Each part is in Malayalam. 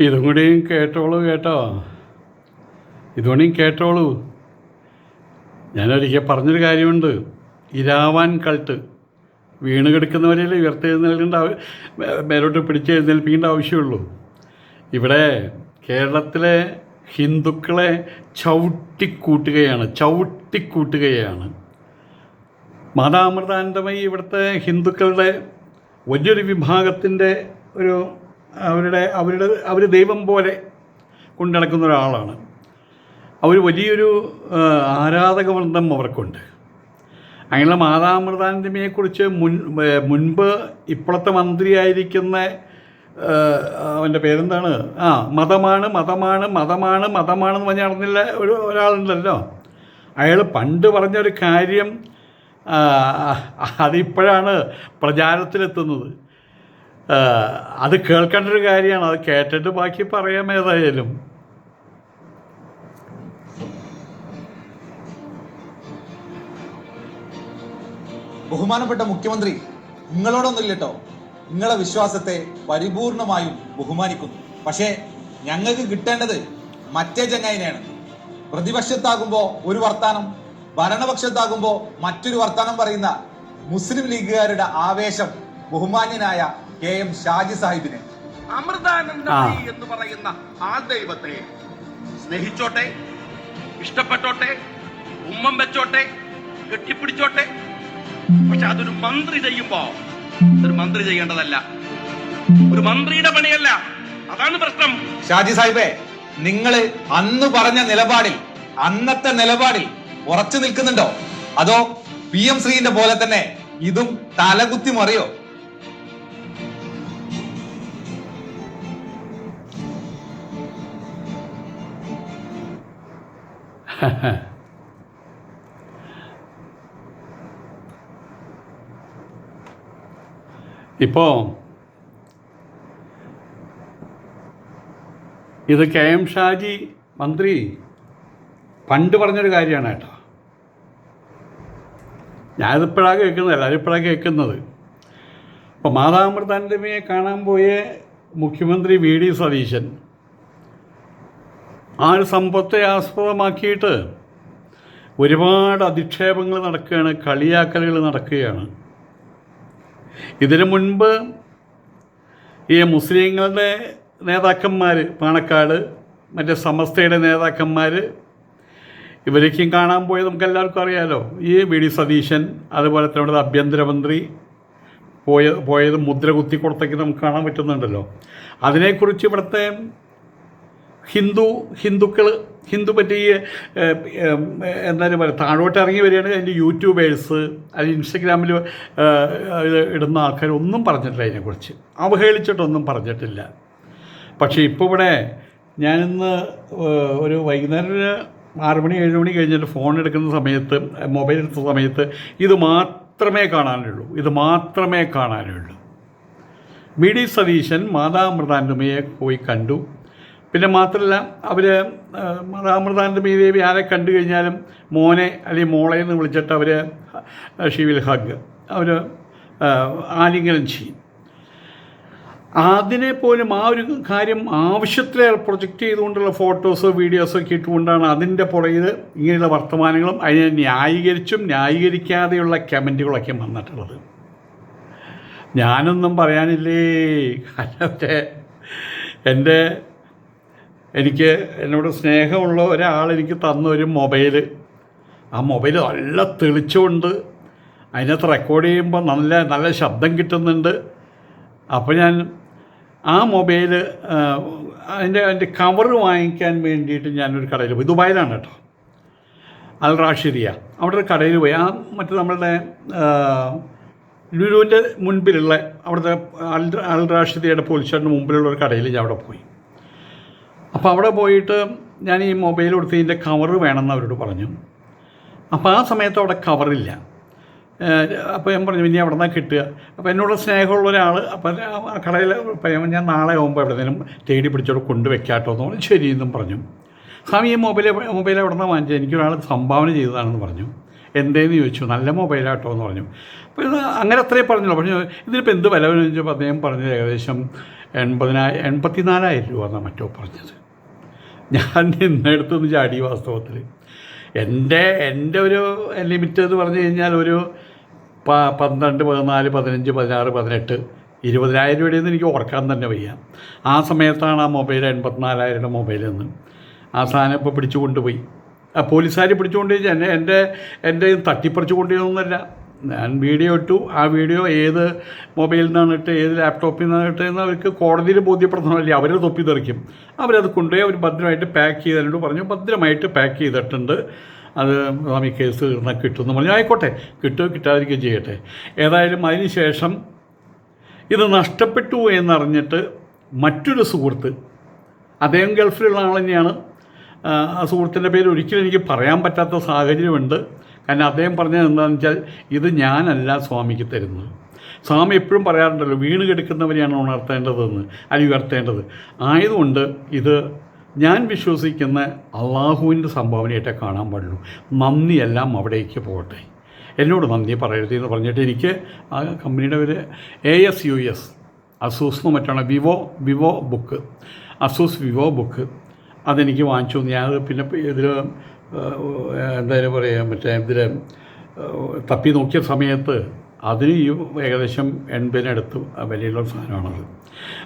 ഇതും കൂടിയും കേട്ടോളൂ കേട്ടോ, ഇതുകൊണ്ടും കേട്ടോളൂ. ഞാനൊരിക്കൽ പറഞ്ഞൊരു കാര്യമുണ്ട്. ഇരാവാൻ കൾട്ട് വീണ് കിടക്കുന്നവരെയല്ലേ ഉയർത്തെഴുന്നേൽക്കേണ്ട, മേലോട്ട് പിടിച്ചെഴുന്നേൽപ്പിക്കേണ്ട ആവശ്യമുള്ളൂ. ഇവിടെ കേരളത്തിലെ ഹിന്ദുക്കളെ ചവിട്ടിക്കൂട്ടുകയാണ്. മാതാമൃതാനന്ദമയി ഇവിടുത്തെ ഹിന്ദുക്കളുടെ വലിയൊരു വിഭാഗത്തിൻ്റെ ഒരു അവർ ദൈവം പോലെ കൊണ്ടു നടക്കുന്ന ഒരാളാണ്. അവർ വലിയൊരു ആരാധക വൃന്ദം അവർക്കുണ്ട്. അങ്ങനെ മാതാമൃതാനന്ദമയെക്കുറിച്ച് മുൻപ് ഇപ്പോഴത്തെ മന്ത്രിയായിരിക്കുന്ന അവൻ്റെ പേരെന്താണ്, മതമാണെന്ന് പറഞ്ഞ് നടന്നില്ല ഒരാളുണ്ടല്ലോ. അയാൾ പണ്ട് പറഞ്ഞൊരു കാര്യം അതിപ്പോഴാണ് പ്രചാരത്തിലെത്തുന്നത്. അത് കേൾക്കേണ്ട ഒരു കാര്യമാണ്. അത് കേട്ടിട്ട് ബാക്കി പറയാം. ഏതായാലും ബഹുമാനപ്പെട്ട മുഖ്യമന്ത്രി, നിങ്ങളോടൊന്നുമില്ല കേട്ടോ, നിങ്ങളെ വിശ്വാസത്തെ പരിപൂർണമായും ബഹുമാനിക്കുന്നു. പക്ഷേ ഞങ്ങൾക്ക് കിട്ടേണ്ടത് മറ്റേ ചങ്ങായിനെയാണ്. പ്രതിപക്ഷത്താകുമ്പോൾ ഒരു വർത്താനം, ഭരണപക്ഷത്താകുമ്പോൾ മറ്റൊരു വർത്താനം പറയുന്ന മുസ്ലിം ലീഗുകാരുടെ ആവേശം ബഹുമാന്യനായ KM ഷാജി സാഹിബിന്. അമൃതാനന്ദമയി എന്ന് പറയുന്ന ആ ദൈവത്തെ സ്നേഹിച്ചോട്ടെ, ഇഷ്ടപ്പെട്ടോട്ടെ, ഉമ്മം വെച്ചോട്ടെ, കെട്ടിപ്പിടിച്ചോട്ടെ. പക്ഷെ അതൊരു മന്ത്രി ചെയ്യുമ്പോ ഒരു മന്ത്രി ചെയ്യേണ്ടതല്ല, ഒരു മന്ത്രിയുടെ പണിയല്ല. അതാണ് പ്രശ്നം. ഷാജി സാഹിബേ, നിങ്ങള് അന്ന് പറഞ്ഞ നിലപാടിൽ, അന്നത്തെ നിലപാടിൽ ഉറച്ചു നിൽക്കുന്നുണ്ടോ? അതോ PM ശ്രീന്റെ പോലെ തന്നെ ഇതും തലകുത്തി മറിയോ? ഇപ്പോൾ ഇത് KM ഷാജി മന്ത്രി പണ്ട് പറഞ്ഞൊരു കാര്യമാണ് കേട്ടോ. ഞാനിതിപ്പോഴാണ് കേൾക്കുന്നത്, എല്ലാവരും ഇപ്പോഴാണ് കേൾക്കുന്നത്. അപ്പോൾ മാതാമൃതാനന്ദമയെ കാണാൻ പോയ മുഖ്യമന്ത്രി VD സതീശൻ ആ ഒരു സംഭവത്തെ ആസ്പദമാക്കിയിട്ട് ഒരുപാട് അധിക്ഷേപങ്ങൾ നടക്കുകയാണ്, കളിയാക്കലുകൾ നടക്കുകയാണ്. ഇതിനു മുൻപ് ഈ മുസ്ലിങ്ങളുടെ നേതാക്കന്മാർ, പാണക്കാട് മറ്റേ സമസ്തയുടെ നേതാക്കന്മാർ, ഇവരേക്കും കാണാൻ പോയത് നമുക്ക് എല്ലാവർക്കും അറിയാമല്ലോ. ഈ VD സതീശൻ, അതുപോലെ തന്നെ ഇവിടുത്തെ ആഭ്യന്തരമന്ത്രി പോയത് മുദ്ര കുത്തി കൊടുത്തൊക്കെ നമുക്ക് കാണാൻ പറ്റുന്നുണ്ടല്ലോ. അതിനെക്കുറിച്ച് ഇവിടുത്തെ ഹിന്ദു പറ്റി എന്തായാലും പറയുക, താഴോട്ട് ഇറങ്ങി വരികയാണ്. അതിൻ്റെ യൂട്യൂബേഴ്സ്, അത് ഇൻസ്റ്റഗ്രാമിൽ ഇടുന്ന ആൾക്കാർ ഒന്നും പറഞ്ഞിട്ടില്ല, അതിനെക്കുറിച്ച് അവഹേളിച്ചിട്ടൊന്നും പറഞ്ഞിട്ടില്ല. പക്ഷേ ഇപ്പോൾ ഇവിടെ ഞാനിന്ന് ഒരു വൈകുന്നേരം 6 മണി 7 മണി കഴിഞ്ഞിട്ട് ഫോൺ എടുക്കുന്ന സമയത്ത്, മൊബൈൽ എടുത്ത സമയത്ത് ഇത് മാത്രമേ കാണാനുള്ളൂ. VD സതീശൻ മാതാമൃതാനന്ദമയെ പോയി കണ്ടു. പിന്നെ മാത്രമല്ല, അവർ മാതാമൃതാനന്ദമയി ദേവി ആരെ കണ്ടു കഴിഞ്ഞാലും മോനെ അല്ലെങ്കിൽ മോളെ എന്ന് വിളിച്ചിട്ട് അവർ ഷീ വിൽ ഹഗ്, അവർ ആലിംഗനം ചെയ്യും. അതിനെപ്പോലും ആ ഒരു കാര്യം ആവശ്യത്തിലേറെ പ്രൊജക്റ്റ് ചെയ്തുകൊണ്ടുള്ള ഫോട്ടോസോ വീഡിയോസോ ഒക്കെ ഇട്ടുകൊണ്ടാണ് അതിൻ്റെ പുറകിൽ ഇങ്ങനെയുള്ള വർത്തമാനങ്ങളും അതിനെ ന്യായീകരിക്കാതെയുള്ള കമൻറ്റുകളൊക്കെ വന്നിട്ടുള്ളത്. ഞാനൊന്നും പറയാനില്ലേ. എനിക്ക് എന്നോട് സ്നേഹമുള്ള ഒരാൾ എനിക്ക് തന്ന ഒരു മൊബൈല്, ആ മൊബൈൽ നല്ല തെളിച്ചുകൊണ്ട് അതിനകത്ത് റെക്കോർഡ് ചെയ്യുമ്പോൾ നല്ല ശബ്ദം കിട്ടുന്നുണ്ട്. അപ്പോൾ ഞാൻ ആ മൊബൈല് അതിൻ്റെ കവർ വാങ്ങിക്കാൻ വേണ്ടിയിട്ട് ഞാനൊരു കടയിൽ പോയി. ദുബായിലാണ് കേട്ടോ, അൽ റാഷിദിയ. അവിടെ ഒരു കടയിൽ പോയി. മറ്റേ നമ്മളുടെ ലുലുവിൻ്റെ മുൻപിലുള്ള അവിടുത്തെ അൽ റാഷിദിയുടെ പോലീസുകാരുടെ മുമ്പിലുള്ള ഒരു കടയിൽ ഞാൻ അവിടെ പോയി. അപ്പോൾ അവിടെ പോയിട്ട് ഞാൻ ഈ മൊബൈൽ കൊടുത്ത് ഇതിൻ്റെ കവറ് വേണമെന്ന് അവരോട് പറഞ്ഞു. അപ്പോൾ ആ സമയത്ത് അവിടെ കവറില്ല. അപ്പോൾ ഞാൻ പറഞ്ഞു, ഇനി എവിടെ നിന്നാണ് കിട്ടുക? അപ്പോൾ എന്നോട് സ്നേഹമുള്ള ഒരാൾ, അപ്പോൾ ആ കടയിൽ ഞാൻ നാളെ ആകുമ്പോൾ എവിടെയെങ്കിലും തേടി പിടിച്ചോട് കൊണ്ടുവയ്ക്കാട്ടോ എന്ന് പറഞ്ഞു. ശരിയെന്നും പറഞ്ഞു. സ്വാമി, ഈ മൊബൈൽ എവിടെ നിന്നാണ് വാങ്ങിച്ചത്? എനിക്കൊരാൾ സംഭാവന ചെയ്തതാണെന്ന് പറഞ്ഞു. എന്തേന്ന് ചോദിച്ചു. നല്ല മൊബൈലാട്ടോ എന്ന് പറഞ്ഞു. അപ്പോൾ ഇത് അങ്ങനെ അത്രയും പറഞ്ഞല്ലോ. പറഞ്ഞു ഇതിനിപ്പോൾ എന്ത് വില ചോദിച്ചപ്പോൾ അദ്ദേഹം പറഞ്ഞത് ഏകദേശം 84,000 രൂപ എന്നാണ് മറ്റോ പറഞ്ഞത്. ഞാൻ നിന്നെടുത്തുനിന്ന് ചാടി വാസ്തവത്തിൽ. എൻ്റെ ഒരു ലിമിറ്റ് എന്ന് പറഞ്ഞു കഴിഞ്ഞാൽ ഒരു 12, 14, 15, 16, 18, 20,000 രൂപയെന്ന് എനിക്ക് ഓർക്കാൻ തന്നെ വയ്യ. ആ സമയത്താണ് ആ മൊബൈൽ 84,000 മൊബൈലെന്ന്. ആ സാധനം ഇപ്പോൾ പിടിച്ചു കൊണ്ടുപോയി. പോലീസുകാർ പിടിച്ചുകൊണ്ട് എൻ്റെ തട്ടിപ്പറിച്ചു കൊണ്ടുപോയൊന്നുമല്ല. ഞാൻ വീഡിയോ ഇട്ടു. ആ വീഡിയോ ഏത് മൊബൈലിൽ നിന്നാണ് ഇട്ട്, ഏത് ലാപ്ടോപ്പിൽ നിന്നാണ് ഇട്ടെന്ന് അവർക്ക് കോടതിയിൽ ബോധ്യപ്പെടുത്തണമല്ലേ. അവർ തൊപ്പി തെറിക്കും. അവരത് കൊണ്ടുപോയി അവർ ഭദ്രമായിട്ട് പാക്ക് ചെയ്തതിനോട് പറഞ്ഞു, ഭദ്രമായിട്ട് പാക്ക് ചെയ്തിട്ടുണ്ട്, അത് സ്വാമി കേസ് കിട്ടുമെന്ന് പറഞ്ഞു. ആയിക്കോട്ടെ, കിട്ടാതിരിക്കുകയും ചെയ്യട്ടെ. ഏതായാലും അതിന് ശേഷം ഇത് നഷ്ടപ്പെട്ടു എന്നറിഞ്ഞിട്ട് മറ്റൊരു സുഹൃത്ത്, അദ്ദേഹം ഗൾഫിലുള്ള ആൾ തന്നെയാണ്. ആ സുഹൃത്തിൻ്റെ പേര് ഒരിക്കലും എനിക്ക് പറയാൻ പറ്റാത്ത സാഹചര്യമുണ്ട്. കാരണം അദ്ദേഹം പറഞ്ഞത് എന്താണെന്ന് വെച്ചാൽ, ഇത് ഞാനല്ല സ്വാമിക്ക് തരുന്നത്. സ്വാമി എപ്പോഴും പറയാറുണ്ടല്ലോ, വീണ് കിടക്കുന്നവരെയാണ് ഉണർത്തേണ്ടതെന്ന്, അല്ലെങ്കിൽ ഉയർത്തേണ്ടത്. ആയതുകൊണ്ട് ഇത് ഞാൻ വിശ്വസിക്കുന്ന അള്ളാഹുവിൻ്റെ സംഭാവനയായിട്ടേ കാണാൻ പാടുള്ളൂ. നന്ദിയെല്ലാം അവിടേക്ക് പോകട്ടെ. എന്നോട് നന്ദി പറയരുത് എന്ന് പറഞ്ഞിട്ട് എനിക്ക് ആ കമ്പനിയുടെ ഒരു ASUS അസൂസ് എന്ന് മറ്റാണ് Vivo book, Asus Vivo book അതെനിക്ക് വാങ്ങിച്ചു. ഞാൻ പിന്നെ ഇതിൽ എന്തായാലും പറയാം, മറ്റേ ഇതിൽ തപ്പി നോക്കിയ സമയത്ത് അതിന് ഏകദേശം 80-നടുത്ത് വിലയുള്ള സാധനമാണത്.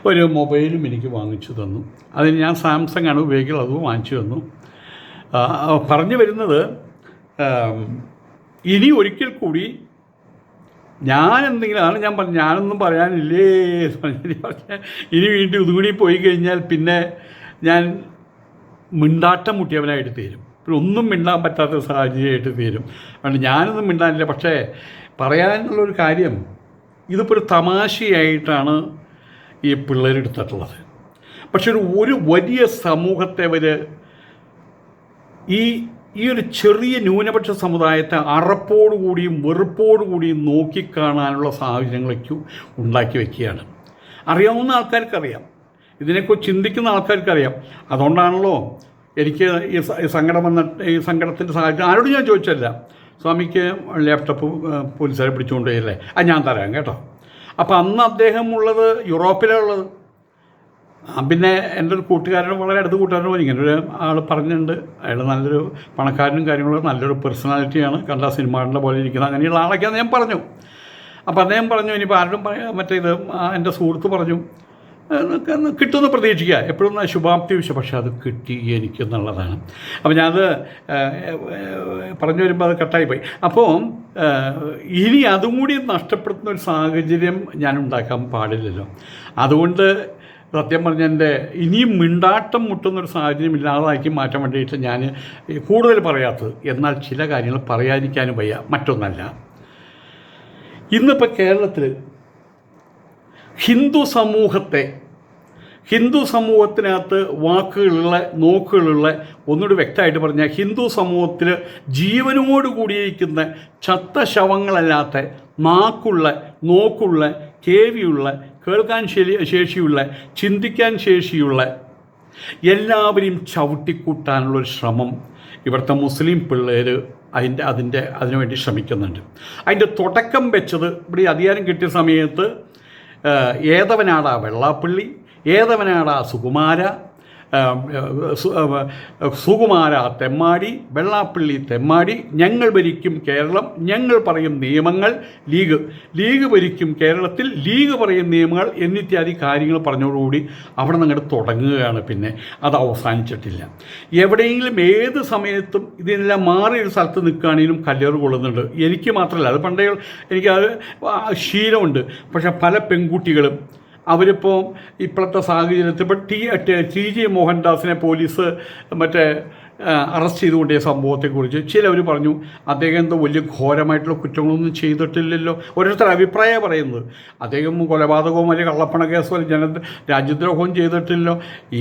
ഒരു മൊബൈലും എനിക്ക് വാങ്ങിച്ചു തന്നു. അതിന് ഞാൻ സാംസങ് ആണ് ഉപയോഗിക്കുന്നത്, അതും വാങ്ങിച്ചു തന്നു. പറഞ്ഞു വരുന്നത്, ഇനി ഒരിക്കൽ കൂടി ഞാൻ എന്തെങ്കിലും ഞാൻ പറഞ്ഞു, ഞാനൊന്നും പറയാനില്ലേ പറഞ്ഞ ഇനി വീണ്ടും ഇതുകൂടി പോയി കഴിഞ്ഞാൽ പിന്നെ ഞാൻ മിണ്ടാട്ടം മുട്ടിയവനായിട്ട് തീരും. പിന്നെ ഒന്നും മിണ്ടാൻ പറ്റാത്ത സാഹചര്യമായിട്ട് തീരും. അതുകൊണ്ട് ഞാനൊന്നും മിണ്ടാനില്ല. പക്ഷേ പറയാനുള്ളൊരു കാര്യം, ഇതിപ്പോൾ ഒരു തമാശയായിട്ടാണ് ഈ പിള്ളേരെടുത്തിട്ടുള്ളത്. പക്ഷെ ഒരു വലിയ സമൂഹത്തെ അവർ ഈ ഒരു ചെറിയ ന്യൂനപക്ഷ സമുദായത്തെ അറപ്പോടുകൂടിയും വെറുപ്പോടുകൂടിയും നോക്കിക്കാണാനുള്ള സാഹചര്യങ്ങളൊക്കെ ഉണ്ടാക്കി വയ്ക്കുകയാണ്. അറിയാവുന്ന ആൾക്കാർക്കറിയാം, ഇതിനെക്കുറിച്ച് ചിന്തിക്കുന്ന ആൾക്കാർക്കറിയാം. അതുകൊണ്ടാണല്ലോ എനിക്ക് ഈ സങ്കടം വന്നിട്ട്, ഈ സങ്കടത്തിൻ്റെ സാഹചര്യം ആരോട് ഞാൻ ചോദിച്ചല്ല. സ്വാമിക്ക് ലാപ്ടോപ്പ് പോലീസുകാരെ പിടിച്ചുകൊണ്ടുപോയല്ലേ, ഞാൻ തരാം കേട്ടോ. അപ്പോൾ അന്ന് അദ്ദേഹം ഉള്ളത് യൂറോപ്പിലുള്ളത്. പിന്നെ എൻ്റെ ഒരു കൂട്ടുകാരനും, വളരെ അടുത്ത കൂട്ടുകാരനും ഇങ്ങനൊരു ആൾ പറഞ്ഞിട്ടുണ്ട്. അയാൾ നല്ലൊരു പണക്കാരനും കാര്യങ്ങളും നല്ലൊരു പേഴ്സണാലിറ്റിയാണ്, കണ്ട സിനിമകളുടെ പോലെ ഇരിക്കുന്നത്, അങ്ങനെയുള്ള ആളൊക്കെയാണ് ഞാൻ പറഞ്ഞു. അപ്പോൾ അദ്ദേഹം പറഞ്ഞു, ഇനിയിപ്പോൾ ആരോടും മറ്റേ ഇത് എൻ്റെ സുഹൃത്ത് പറഞ്ഞു, കിട്ടുമെന്ന് പ്രതീക്ഷിക്കുക, എപ്പോഴും ശുഭാപ്തി വിശ്വ, പക്ഷെ അത് കിട്ടി എനിക്കെന്നുള്ളതാണ്. അപ്പോൾ ഞാനത് പറഞ്ഞു വരുമ്പോൾ അത് കട്ടായിപ്പോയി. അപ്പോൾ ഇനി അതും കൂടി നഷ്ടപ്പെടുത്തുന്ന ഒരു സാഹചര്യം ഞാൻ ഉണ്ടാക്കാൻ പാടില്ലല്ലോ. അതുകൊണ്ട് സത്യം പറഞ്ഞ എൻ്റെ ഇനിയും മിണ്ടാട്ടം മുട്ടുന്നൊരു സാഹചര്യം ഇല്ലാതാക്കി മാറ്റാൻ വേണ്ടിയിട്ട് ഞാൻ കൂടുതൽ പറയാത്തത്. എന്നാൽ ചില കാര്യങ്ങൾ പറയാതിരിക്കാനും വയ്യ. മറ്റൊന്നല്ല, ഇന്നിപ്പോൾ കേരളത്തിൽ ഹിന്ദു സമൂഹത്തിനകത്ത് വാക്കുകളുള്ള, നോക്കുകളുള്ള, ഒന്നുകൂടി വ്യക്തമായിട്ട് പറഞ്ഞാൽ ഹിന്ദു സമൂഹത്തിൽ ജീവനോട് കൂടിയിരിക്കുന്ന ചത്ത ശവങ്ങളല്ലാത്ത നാക്കുള്ള, നോക്കുള്ള, കേൾവിയുള്ള, കേൾക്കാൻ ശേഷിയുള്ള, ചിന്തിക്കാൻ ശേഷിയുള്ള എല്ലാവരെയും ചവിട്ടിക്കൂട്ടാനുള്ളൊരു ശ്രമം ഇവിടുത്തെ മുസ്ലിം പിള്ളേർ അതിനുവേണ്ടി ശ്രമിക്കുന്നുണ്ട്. അതിൻ്റെ തുടക്കം വെച്ചത് ഇവിടെ അധികാരം കിട്ടിയ സമയത്ത് ഏതവനാടാ വെള്ളാപ്പള്ളി, ഏതവനാടാ സുകുമാര തെമ്മാടി, വെള്ളാപ്പള്ളി തെമ്മാടി, ഞങ്ങൾ ഭരിക്കും കേരളം, ഞങ്ങൾ പറയും നിയമങ്ങൾ, ലീഗ് ഭരിക്കും കേരളത്തിൽ, ലീഗ് പറയും നിയമങ്ങൾ എന്നിത്യാദി കാര്യങ്ങൾ പറഞ്ഞതോടുകൂടി അവിടെ നിന്ന് അങ്ങോട്ട് തുടങ്ങുകയാണ്. പിന്നെ അത് അവസാനിച്ചിട്ടില്ല. എവിടെയെങ്കിലും ഏത് സമയത്തും ഇതിനെല്ലാം മാറി ഒരു സ്ഥലത്ത് നിൽക്കുകയാണെങ്കിലും കല്ലേറ് കൊള്ളുന്നുണ്ട്. എനിക്ക് മാത്രമല്ല, അത് പണ്ടേ എനിക്കത് ശീലമുണ്ട്. പക്ഷേ പല പെൺകുട്ടികളും അവരിപ്പോൾ ഇപ്പോഴത്തെ സാഹചര്യത്തിൽ ഇപ്പോൾ TG മോഹൻദാസിനെ പോലീസ് അറസ്റ്റ് ചെയ്തുകൊണ്ടേ സംഭവത്തെക്കുറിച്ച് ചിലവർ പറഞ്ഞു, അദ്ദേഹം എന്തോ വലിയ ഘോരമായിട്ടുള്ള കുറ്റങ്ങളൊന്നും ചെയ്തിട്ടില്ലല്ലോ. ഓരോരുത്തർ അഭിപ്രായം പറയുന്നത്, അദ്ദേഹം കൊലപാതകവും അല്ലെങ്കിൽ കള്ളപ്പണ കേസോ അല്ലെങ്കിൽ രാജ്യദ്രോഹവും ചെയ്തിട്ടില്ലല്ലോ.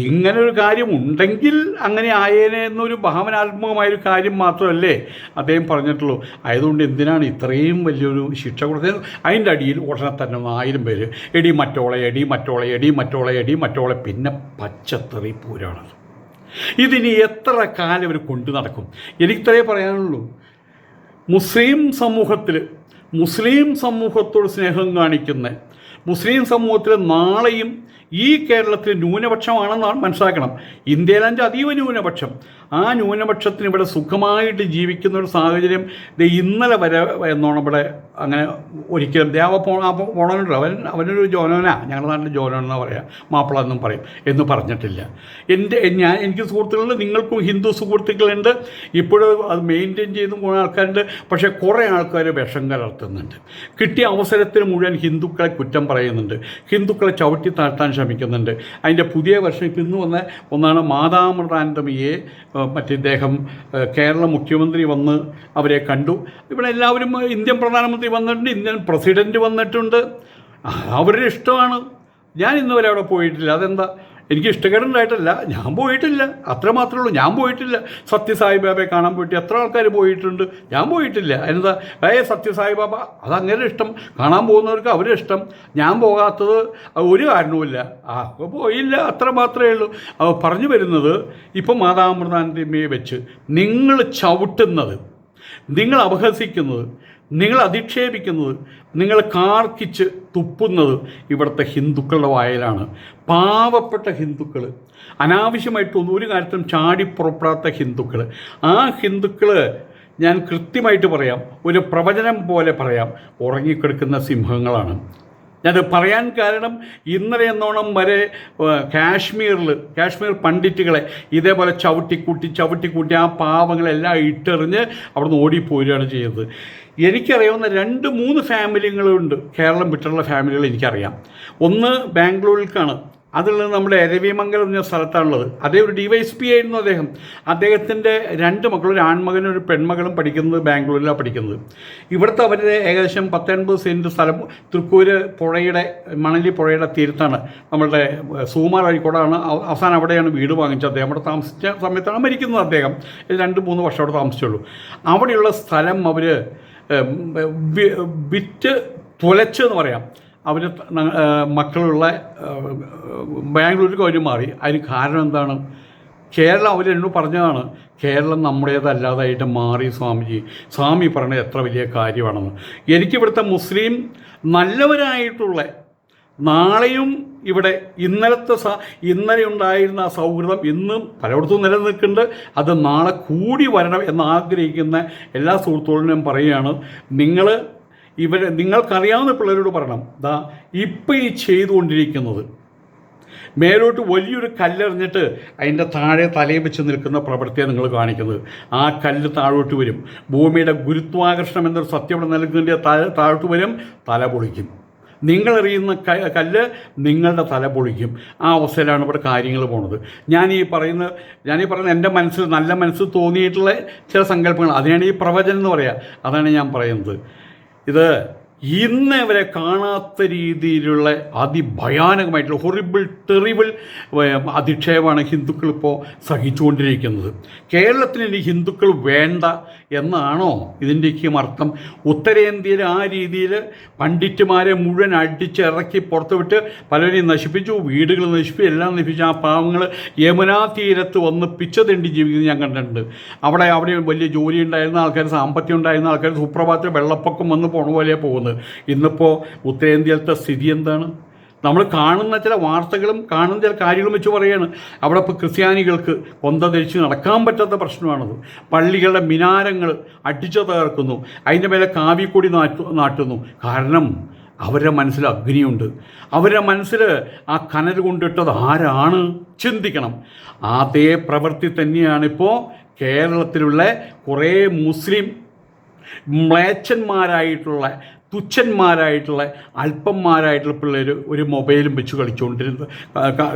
ഇങ്ങനൊരു കാര്യം ഉണ്ടെങ്കിൽ അങ്ങനെ ആയേനെ എന്നൊരു ഭാവനാത്മകമായൊരു കാര്യം മാത്രമല്ലേ അദ്ദേഹം പറഞ്ഞിട്ടുള്ളൂ. ആയതുകൊണ്ട് എന്തിനാണ് ഇത്രയും വലിയൊരു ശിക്ഷ കൊടുത്തത്? അതിൻ്റെ അടിയിൽ ഉടനെ തന്നെ 1000 പേര് എടി മറ്റോളെ, പിന്നെ പച്ചത്തെറി പൂരാണത്. ഇതിനി എത്ര കാലം ഇവർ കൊണ്ടു നടക്കും? എനിക്കിത്രേ പറയാനുള്ളൂ. മുസ്ലിം സമൂഹത്തോട് സ്നേഹം കാണിക്കുന്ന, മുസ്ലിം സമൂഹത്തിൽ നാളെയും ഈ കേരളത്തിൽ ന്യൂനപക്ഷമാണെന്നാണ് മനസ്സിലാക്കണം. ഇന്ത്യയിലെ അതീവ ന്യൂനപക്ഷം. ആ ന്യൂനപക്ഷത്തിന് ഇവിടെ സുഖമായിട്ട് ജീവിക്കുന്ന ഒരു സാഹചര്യം ഇന്നലെ വരെ എന്നോണം ഇവിടെ അങ്ങനെ ഒരിക്കലും പോണുണ്ടോ അവനൊരു ജോനോനാ, ഞങ്ങളുടെ നാട്ടിൽ ജോനോൻ എന്നാ പറയാം, മാപ്പിള എന്നും പറയും, എന്ന് പറഞ്ഞിട്ടില്ല. എനിക്ക് സുഹൃത്തുക്കളുണ്ട്, നിങ്ങൾക്കും ഹിന്ദു സുഹൃത്തുക്കളുണ്ട്, ഇപ്പോഴും അത് മെയിൻറ്റെയിൻ ചെയ്ത് പോകുന്ന ആൾക്കാരുണ്ട്. പക്ഷേ കുറേ ആൾക്കാർ വിഷം കലർത്തുന്നുണ്ട്. കിട്ടിയ അവസരത്തിന് മുഴുവൻ ഹിന്ദുക്കളെ കുറ്റം പറയുന്നുണ്ട്, ഹിന്ദുക്കളെ ചവിട്ടി താഴ്ത്താൻ ശ്രമിക്കുന്നുണ്ട്. അതിൻ്റെ പുതിയ വർഷം ഇപ്പം ഇന്ന് വന്ന ഒന്നാണ് മാതാമൃതാനന്ദമയെ ഇദ്ദേഹം കേരള മുഖ്യമന്ത്രി വന്ന് അവരെ കണ്ടു. ഇവിടെ എല്ലാവരും ഇന്ത്യൻ പ്രധാനമന്ത്രി വന്നിട്ടുണ്ട്, ഇന്ത്യൻ പ്രസിഡൻറ്റ് വന്നിട്ടുണ്ട്. അവരുടെ ഇഷ്ടമാണ്. ഞാൻ ഇന്ന് വരെ അവിടെ പോയിട്ടില്ല. അതെന്താ? എനിക്ക് ഇഷ്ടക്കേടുണ്ടായിട്ടല്ല, ഞാൻ പോയിട്ടില്ല, അത്രമാത്രമേ ഉള്ളൂ. ഞാൻ പോയിട്ടില്ല. സത്യസായിബാബയെ കാണാൻ പോയിട്ട് എത്ര ആൾക്കാർ പോയിട്ടുണ്ട്, ഞാൻ പോയിട്ടില്ല. എന്താ സത്യസായിബാബ അതങ്ങനെ ഇഷ്ടം, കാണാൻ പോകുന്നവർക്ക് അവരുടെ ഇഷ്ടം. ഞാൻ പോകാത്തത് ഒരു കാരണവുമില്ല, അപ്പോൾ പോയില്ല, അത്ര മാത്രമേ ഉള്ളൂ. പറഞ്ഞു വരുന്നത്, ഇപ്പം മാതാമൃതാനന്ദമയെ വെച്ച് നിങ്ങൾ ചവിട്ടുന്നത്, നിങ്ങൾ അപഹസിക്കുന്നത്, നിങ്ങൾ അധിക്ഷേപിക്കുന്നത്, നിങ്ങൾ കാർക്കിച്ച് തുപ്പുന്നത് ഇവിടുത്തെ ഹിന്ദുക്കളുടെ വായിലാണ്. പാവപ്പെട്ട ഹിന്ദുക്കൾ, അനാവശ്യമായിട്ടൊന്നും ഒരു കാര്യത്തിലും ചാടിപ്പുറപ്പെടാത്ത ഹിന്ദുക്കൾ. ആ ഹിന്ദുക്കൾ, ഞാൻ കൃത്യമായിട്ട് പറയാം, ഒരു പ്രവചനം പോലെ പറയാം, ഉറങ്ങിക്കിടക്കുന്ന സിംഹങ്ങളാണ്. ഞാനത് പറയാൻ കാരണം, ഇന്നലെ എന്നോണം വരെ കാശ്മീർ പണ്ഡിറ്റുകളെ ഇതേപോലെ ചവിട്ടിക്കൂട്ടി ആ പാവങ്ങളെല്ലാം ഇട്ടെറിഞ്ഞ് അവിടുന്ന് ഓടിപ്പോരുകയാണ് ചെയ്തത്. എനിക്കറിയാവുന്ന 2-3 ഫാമിലികളുണ്ട്, കേരളം വിട്ടുള്ള ഫാമിലികൾ എനിക്കറിയാം. ഒന്ന് ബാംഗ്ലൂരിലേക്കാണ്, അതുള്ളത് നമ്മുടെ രവിമംഗലം എന്ന സ്ഥലത്താണുള്ളത്. അതേ ഒരു DYSP ആയിരുന്നു അദ്ദേഹം. അദ്ദേഹത്തിൻ്റെ 2 മക്കളും, ഒരു ആൺമകനും ഒരു പെൺമകളും പഠിക്കുന്നത് ബാംഗ്ലൂരിലാണ് പഠിക്കുന്നത്. ഇവിടുത്തെ അവരുടെ ഏകദേശം 10-80 സെൻറ്റ് സ്ഥലം തൃക്കൂര് പുഴയുടെ, മണലി പുഴയുടെ തീരത്താണ്. നമ്മളുടെ സൂമാർ അഴിക്കോടാണ്. അവസാനം അവിടെയാണ് വീട് വാങ്ങിച്ചത്. അദ്ദേഹം അവിടെ താമസിച്ച സമയത്താണ് മരിക്കുന്നത്. അദ്ദേഹം 2-3 വർഷം അവിടെ താമസിച്ചുള്ളൂ. അവിടെയുള്ള സ്ഥലം അവർ വിറ്റ് തുലച്ചെന്ന് പറയാം. അവർ മക്കളുള്ള ബാംഗ്ലൂരിലേക്ക് അവർ മാറി. അതിന് കാരണം എന്താണ്? കേരളം അവരെന്നോട് പറഞ്ഞതാണ്, കേരളം നമ്മുടേതല്ലാതായിട്ട് മാറി സ്വാമി പറഞ്ഞത് എത്ര വലിയ കാര്യമാണെന്ന്. എനിക്കിവിടുത്തെ മുസ്ലിം നല്ലവരായിട്ടുള്ള, നാളെയും ഇവിടെ ഇന്നലെ ഉണ്ടായിരുന്ന ആ സൗഹൃദം ഇന്നും പലയിടത്തും നിലനിൽക്കുന്നുണ്ട്. അത് നാളെ കൂടി വരണം എന്നാഗ്രഹിക്കുന്ന എല്ലാ സുഹൃത്തുക്കളോടും പറയുകയാണ്, നിങ്ങൾക്കറിയാവുന്ന പിള്ളേരോട് പറയണം, ഇപ്പം ഈ ചെയ്തുകൊണ്ടിരിക്കുന്നത് മേലോട്ട് വലിയൊരു കല്ലെറിഞ്ഞിട്ട് അതിൻ്റെ താഴെ തലയിൽ വെച്ച് നിൽക്കുന്ന പ്രവൃത്തിയാണ് നിങ്ങൾ കാണിക്കുന്നത്. ആ കല്ല് താഴോട്ട് വരും. ഭൂമിയുടെ ഗുരുത്വാകർഷണം എന്നൊരു സത്യം ഇവിടെ നിൽക്കുന്നതിൻ്റെ താഴോട്ട് വരും, തല പൊളിക്കും. നിങ്ങളെറിയുന്ന കല്ല് നിങ്ങളുടെ തല പൊളിക്കും. ആ അവസ്ഥയിലാണ് ഇവിടെ കാര്യങ്ങൾ പോണത്. ഞാനീ പറയുന്ന എൻ്റെ മനസ്സിൽ നല്ല മനസ്സിൽ തോന്നിയിട്ടുള്ള ചില സങ്കല്പങ്ങൾ, അതിനാണ് ഈ പ്രവചനം എന്ന് പറയുക. അതാണ് ഞാൻ പറയുന്നത്. ഇത് ഇന്ന് വരെ കാണാത്ത രീതിയിലുള്ള അതിഭയാനകമായിട്ടുള്ള ടെറിബിൾ അധിക്ഷേപമാണ് ഹിന്ദുക്കളിപ്പോൾ സഹിച്ചുകൊണ്ടിരിക്കുന്നത്. കേരളത്തിൽ ഇനി ഹിന്ദുക്കൾ വേണ്ട എന്നാണോ ഇതിൻ്റെയൊക്കെയും അർത്ഥം? ഉത്തരേന്ത്യയിൽ ആ രീതിയിൽ പണ്ഡിറ്റുമാരെ മുഴുവൻ അടിച്ചിറക്കി പുറത്തുവിട്ട് പലരെയും നശിപ്പിച്ചു, വീടുകൾ നശിപ്പിച്ചു, എല്ലാം നശിപ്പിച്ചു. ആ പാവങ്ങൾ യമുനാ തീരത്ത് വന്ന് പിച്ച തെണ്ടി ജീവിക്കുന്നത് ഞാൻ കണ്ടിട്ടുണ്ട്. അവിടെ വലിയ ജോലി ഉണ്ടായിരുന്ന ആൾക്കാർ, സാമ്പത്തികം ഉണ്ടായിരുന്ന ആൾക്കാർ സുപ്രഭാതത്തിൽ വെള്ളപ്പൊക്കം വന്ന് പോണ പോലെ പോകുന്നത്. ഇന്നിപ്പോൾ ഉത്തരേന്ത്യയിലത്തെ സ്ഥിതി എന്താണ്? നമ്മൾ കാണുന്ന ചില വാർത്തകളും കാണുന്ന ചില കാര്യങ്ങളും വെച്ച് പറയുകയാണ്. അവിടെ ഇപ്പോൾ ക്രിസ്ത്യാനികൾക്ക് കൊന്ത ധരിച്ച് നടക്കാൻ പറ്റാത്ത പ്രശ്നമാണത്. പള്ളികളുടെ മിനാരങ്ങൾ അടിച്ചു തകർക്കുന്നു, അതിൻ്റെ മേലെ കാവിക്കൊടി നാട്ടുന്നു. കാരണം അവരുടെ മനസ്സിൽ അഗ്നിയുണ്ട്. അവരുടെ മനസ്സിൽ ആ കനൽ കൊണ്ടിട്ടത് ആരാണ്? ചിന്തിക്കണം. അതേ പ്രവൃത്തി തന്നെയാണിപ്പോൾ കേരളത്തിലുള്ള കുറേ മുസ്ലിം മ്ലേച്ഛന്മാരായിട്ടുള്ള, തുച്ഛന്മാരായിട്ടുള്ള, അല്പന്മാരായിട്ടുള്ള പിള്ളേർ ഒരു മൊബൈലും വെച്ച്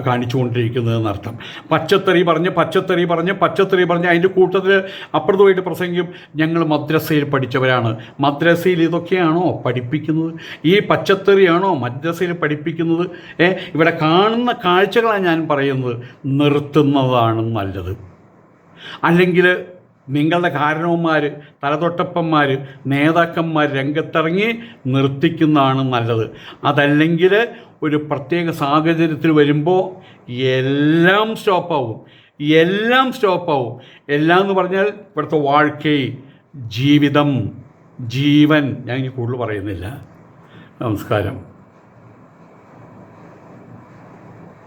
കാണിച്ചുകൊണ്ടിരിക്കുന്നതെന്നർത്ഥം. പച്ചത്തറി പറഞ്ഞ് അതിൻ്റെ കൂട്ടത്തിൽ അപ്പുറത്തുമായിട്ട് പ്രസംഗിക്കും, ഞങ്ങൾ മദ്രസയിൽ പഠിച്ചവരാണ്. മദ്രസയിൽ ഇതൊക്കെയാണോ പഠിപ്പിക്കുന്നത്? ഈ പച്ചത്തറിയാണോ മദ്രസയിൽ പഠിപ്പിക്കുന്നത്? ഇവിടെ കാണുന്ന കാഴ്ചകളാണ് ഞാൻ പറയുന്നത്. നിർത്തുന്നതാണ് നല്ലത്. അല്ലെങ്കിൽ നിങ്ങളുടെ കാരണവന്മാർ, തലതൊട്ടപ്പന്മാർ, നേതാക്കന്മാർ രംഗത്തിറങ്ങി നിർത്തിക്കുന്നതാണ് നല്ലത്. അതല്ലെങ്കിൽ ഒരു പ്രത്യേക സാഹചര്യത്തിൽ വരുമ്പോൾ എല്ലാം സ്റ്റോപ്പാവും. എല്ലാം എന്ന് പറഞ്ഞാൽ ഇവിടുത്തെ വാഴ്ക്കൈ, ജീവിതം, ജീവൻ. ഞാൻ ഇനി കൂടുതൽ പറയുന്നില്ല. നമസ്കാരം.